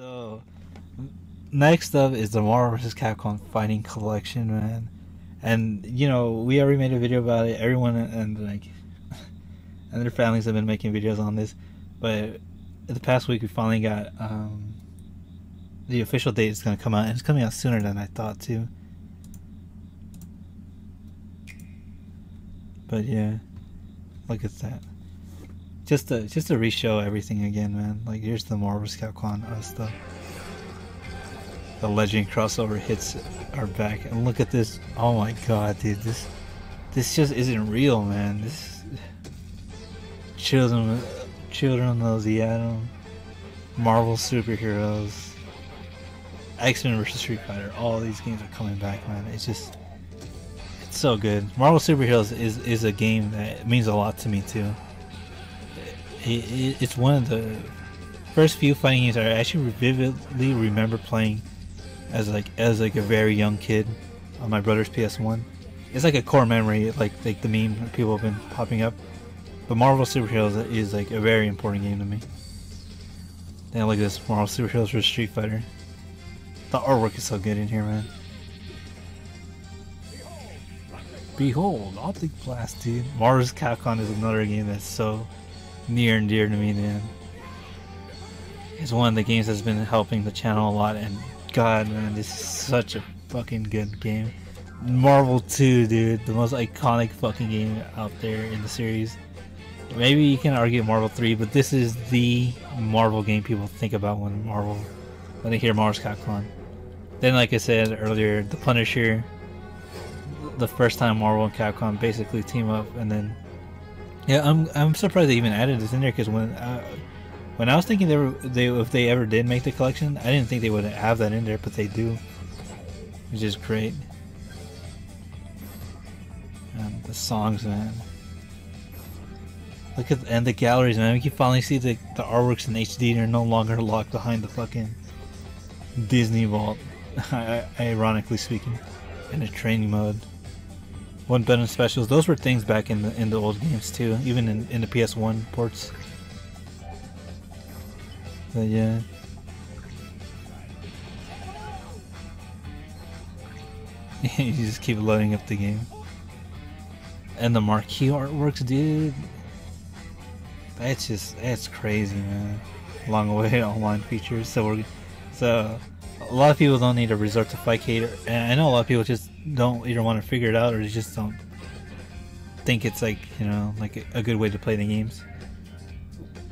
So next up is the Marvel vs. Capcom Fighting Collection, man. And you know, we already made a video about it. Everyone and like and their families have been making videos on this, but the past week we finally got the official date is gonna come out, and it's coming out sooner than I thought too. But yeah, look at that. Just to re-show everything again, man. Like here's the Marvel vs. Capcom stuff. The Legend crossover hits our back, and look at this. Oh my god, dude, this just isn't real, man. This children of the Atom, Marvel superheroes, X-Men vs. Street Fighter. All these games are coming back, man. It's so good. Marvel superheroes is a game that means a lot to me too. It's one of the first few fighting games I actually vividly remember playing as like a very young kid on my brother's PS1. It's like a core memory, like the meme people have been popping up. But Marvel Superheroes is like a very important game to me. Then look at this, Marvel Superheroes vs. Street Fighter. The artwork is so good in here, man. Behold, Optic Blast, dude. Marvel vs. Capcom is another game that's so near and dear to me, man. It's one of the games that's been helping the channel a lot, and god, man, this is such a fucking good game. Marvel 2, dude, the most iconic fucking game out there in the series. Maybe you can argue Marvel 3, but this is the Marvel game people think about when they hear Marvel vs. Capcom. Then, like I said earlier, the Punisher, the first time Marvel and Capcom basically team up, and then yeah, I'm surprised they even added this in there, because when I was thinking if they ever did make the collection, I didn't think they would have that in there, but they do, which is great. And the songs, man. Look at the galleries, man. We can finally see the artworks in HD. They're no longer locked behind the fucking Disney vault, ironically speaking, in a training mode. One button specials. Those were things back in the old games too, even in the PS1 ports. But yeah. You just keep loading up the game. And the marquee artworks, dude. That's crazy, man. Long awaited online features. So a lot of people don't need to resort to Fightcade, and I know a lot of people just don't either want to figure it out, or just don't think it's like, you know, like a good way to play the games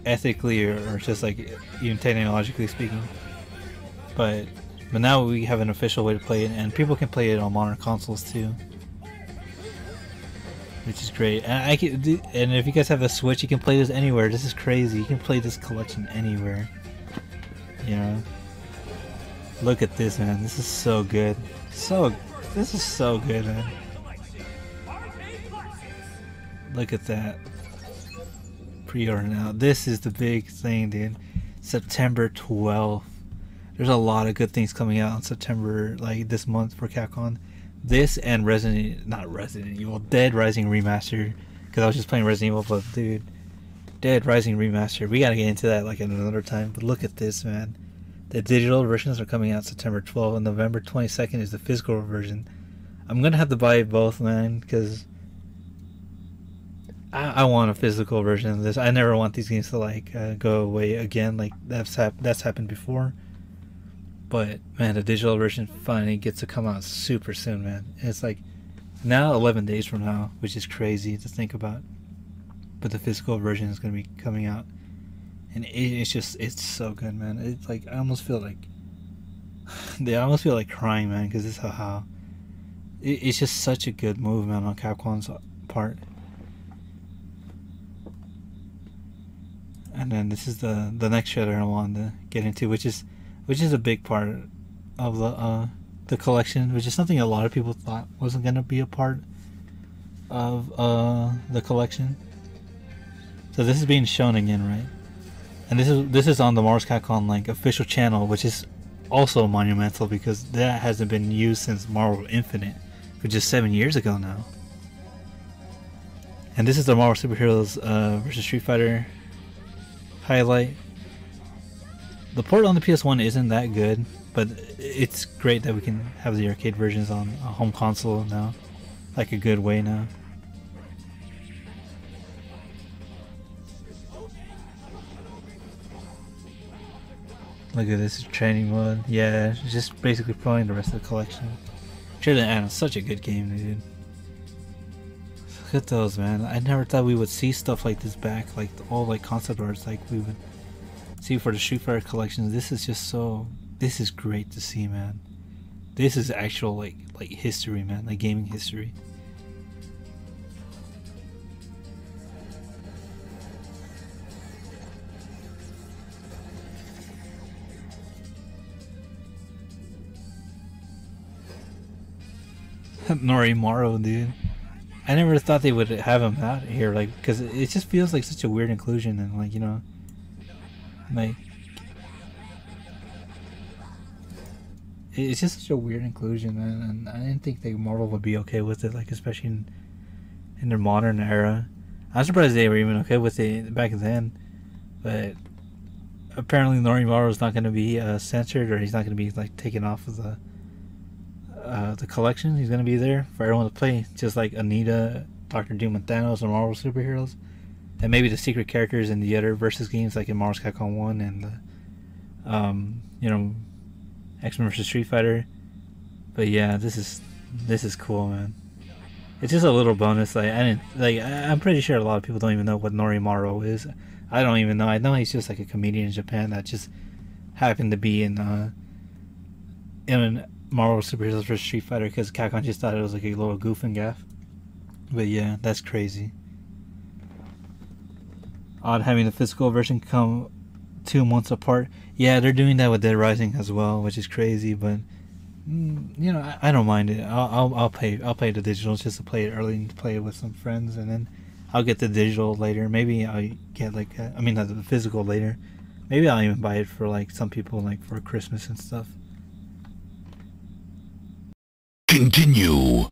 ethically, or just like even technologically speaking. But now we have an official way to play it, and people can play it on modern consoles too, which is great. And if you guys have a Switch, you can play this anywhere. This is crazy. You can play this collection anywhere. You know, look at this, man. This is so good. This is so good, man. Look at that. Pre-order now. This is the big thing, dude. September 12th. There's a lot of good things coming out in September, like this month for Capcom. This and Resident Evil, Dead Rising Remaster. Because I was just playing Resident Evil, but dude, Dead Rising Remaster. We gotta get into that like at another time. But look at this, man. The digital versions are coming out September 12th, and November 22nd is the physical version. I'm gonna have to buy both, man, because I want a physical version of this. I never want these games to like go away again. Like that's happened before. But man, the digital version finally gets to come out super soon, man. And it's like now 11 days from now, which is crazy to think about. But the physical version is gonna be coming out, and it's so good, man. It's like I almost feel like crying, man, because it's how it's just such a good move, man, on Capcom's part. And then this is the next shredder I wanted to get into, which is a big part of the collection, which is something a lot of people thought wasn't gonna be a part of the collection. So this is being shown again, right? And this is on the Marvel Capcom like official channel, which is also monumental because that hasn't been used since Marvel Infinite, which is 7 years ago now. And this is the Marvel Superheroes vs. Street Fighter highlight. The port on the PS1 isn't that good, but it's great that we can have the arcade versions on a home console now, like a good way now. Look at this training mode. Yeah, it's just basically playing the rest of the collection. Chun-Li is such a good game, dude. Look at those, man. I never thought we would see stuff like this back, like all like concept arts like we would see for the Street Fighter collection. This is just so. This is great to see, man. This is actual like history, man. Like gaming history. Norimaru, dude. I never thought they would have him out here, like, because it just feels like such a weird inclusion, and like, you know, like, it's just such a weird inclusion, man. And I didn't think that Marvel would be okay with it, like, especially in their modern era. I'm surprised they were even okay with it back then, but apparently Norimaru is not going to be censored, or he's not going to be like taken off of the collection. He's gonna be there for everyone to play, just like Anita, Doctor Doom, and Thanos, and Marvel superheroes, and maybe the secret characters in the other versus games, like in Marvel's Capcom 1 and you know, X-Men vs Street Fighter. But yeah, this is cool, man. It's just a little bonus. Like I'm pretty sure a lot of people don't even know what Norimaru is. I don't even know. I know he's just like a comedian in Japan that just happened to be in Marvel Superheroes vs Street Fighter because Capcom just thought it was like a little goof and gaff. But yeah, that's crazy. Odd having the physical version come 2 months apart. Yeah, they're doing that with Dead Rising as well, which is crazy. But you know, I don't mind it. I'll play the digital just to play it early and play it with some friends, and then I'll get the digital later. Maybe I get like the physical later. Maybe I'll even buy it for like some people, like for Christmas and stuff. Continue.